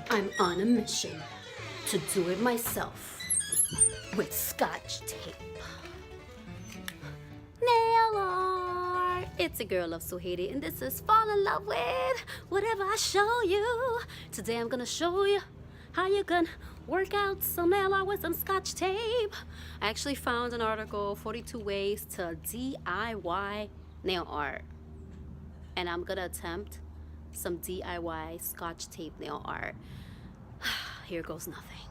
I'm on a mission to do it myself with Scotch tape. Nail art! It's a girl of Suhaiti, and this is Fall in Love with Whatever I Show You. Today I'm gonna show you how you can work out some nail art with some Scotch tape. I actually found an article, 42 ways to DIY nail art. And I'm gonna attempt some DIY Scotch tape nail art. Here goes nothing.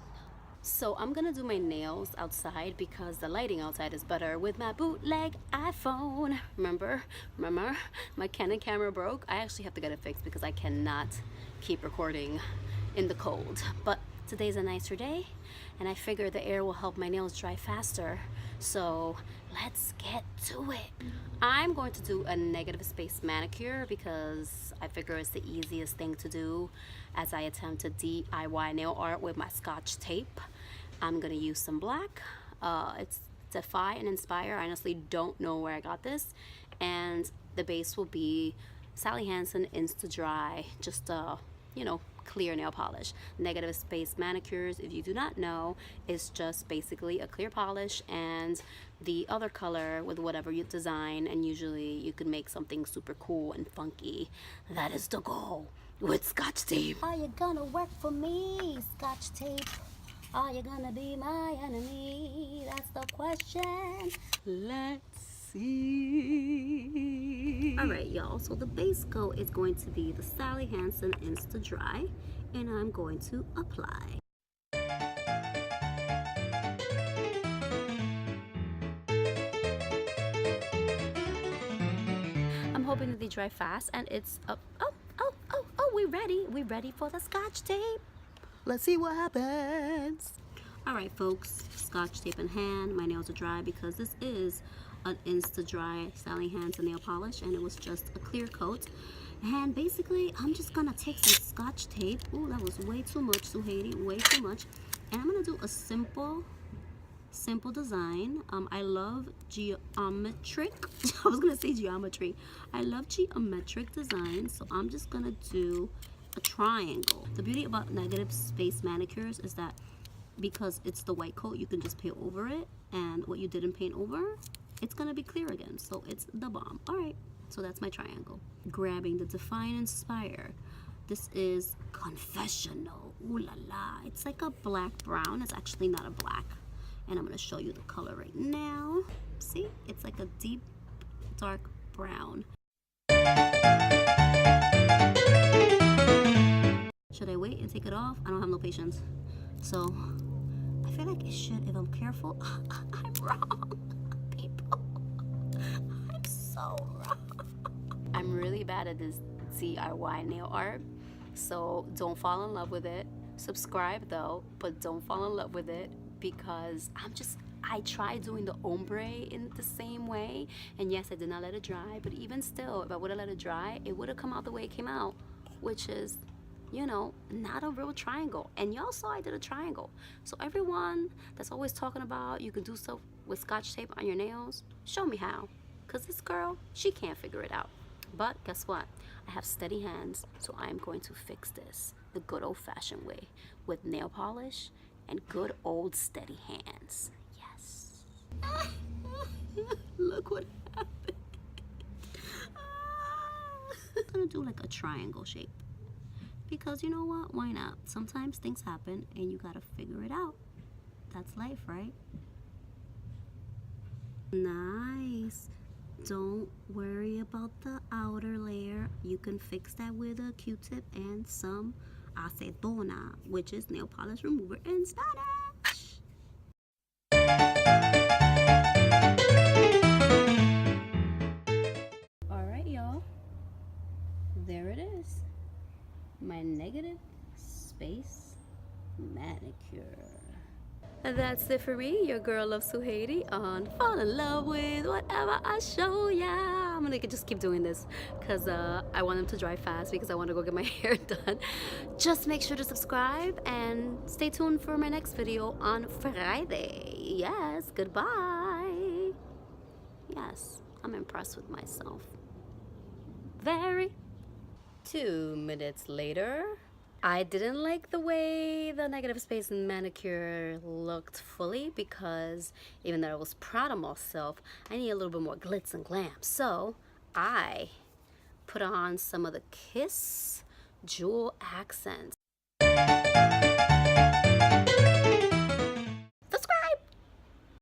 So I'm gonna do my nails outside because the lighting outside is better with my bootleg iPhone. Remember my Canon camera broke? I actually have to get it fixed because I cannot keep recording in the cold. But today's a nicer day and I figure the air will help my nails dry faster. So let's get to it. I'm going to do a negative space manicure because I figure it's the easiest thing to do as I attempt to DIY nail art with my Scotch tape. I'm gonna use some black. It's Defy and Inspire. I honestly don't know where I got this. And the base will be Sally Hansen Insta Dry, just clear nail polish. Negative space manicures, if you do not know, is just basically a clear polish and the other color with whatever you design, and usually you can make something super cool and funky. That is the goal with Scotch tape. Are you gonna work for me, Scotch tape? Are you gonna be my enemy? That's the question. Let's see. Alright, y'all, so the base coat is going to be the Sally Hansen Insta Dry, and I'm going to apply. I'm hoping that they dry fast, and it's up. Oh, we ready for the Scotch tape. Let's see what happens. Alright folks, Scotch tape in hand. My nails are dry because this is an Insta Dry Sally Hansen nail polish and it was just a clear coat. And basically I'm just gonna take some Scotch tape. Ooh, that was way too much, Suhaiti, way too much. And I'm gonna do a simple design. I love geometric I was gonna say geometry. I love geometric designs, so I'm just gonna do a triangle. The beauty about negative space manicures is that because it's the white coat, you can just paint over it, and what you didn't paint over, it's gonna be clear again. So it's the bomb. All right, so that's my triangle. Grabbing the Defy and Inspire. This is Confessional. Ooh la la. It's like a black brown. It's actually not a black. And I'm gonna show you the color right now. See, it's like a deep dark brown. Should I wait and take it off? I don't have no patience. So I feel like it should, if I'm careful. I'm wrong, people. I'm so wrong. I'm really bad at this DIY nail art, so don't fall in love with it. Subscribe though, but don't fall in love with it because I tried doing the ombre in the same way, and yes, I did not let it dry, but even still, if I would have let it dry, it would have come out the way it came out, which is, not a real triangle. And y'all saw I did a triangle. So everyone that's always talking about you can do stuff with Scotch tape on your nails, show me how, because this girl, she can't figure it out. But guess what? I have steady hands, so I'm going to fix this the good old-fashioned way with nail polish and good old steady hands. Yes. Look what happened. I'm gonna do like a triangle shape because you know what? Why not? Sometimes things happen and you gotta figure it out. That's life, right? Nice. Don't worry about the outer layer. You can fix that with a Q-tip and some acetona, which is nail polish remover in Spanish. Alright, y'all. There it is. My negative space manicure. And that's it for me, your girl of Suhaiti, on Fall in Love with Whatever I Show Ya. I'm gonna just keep doing this because I want them to dry fast because I want to go get my hair done. Just make sure to subscribe and stay tuned for my next video on Friday. Yes, goodbye. Yes, I'm impressed with myself. Very. 2 minutes later, I didn't like the way the negative space in Manicure looked fully, because even though I was proud of myself, I need a little bit more glitz and glam. So I put on some of the Kiss jewel accents.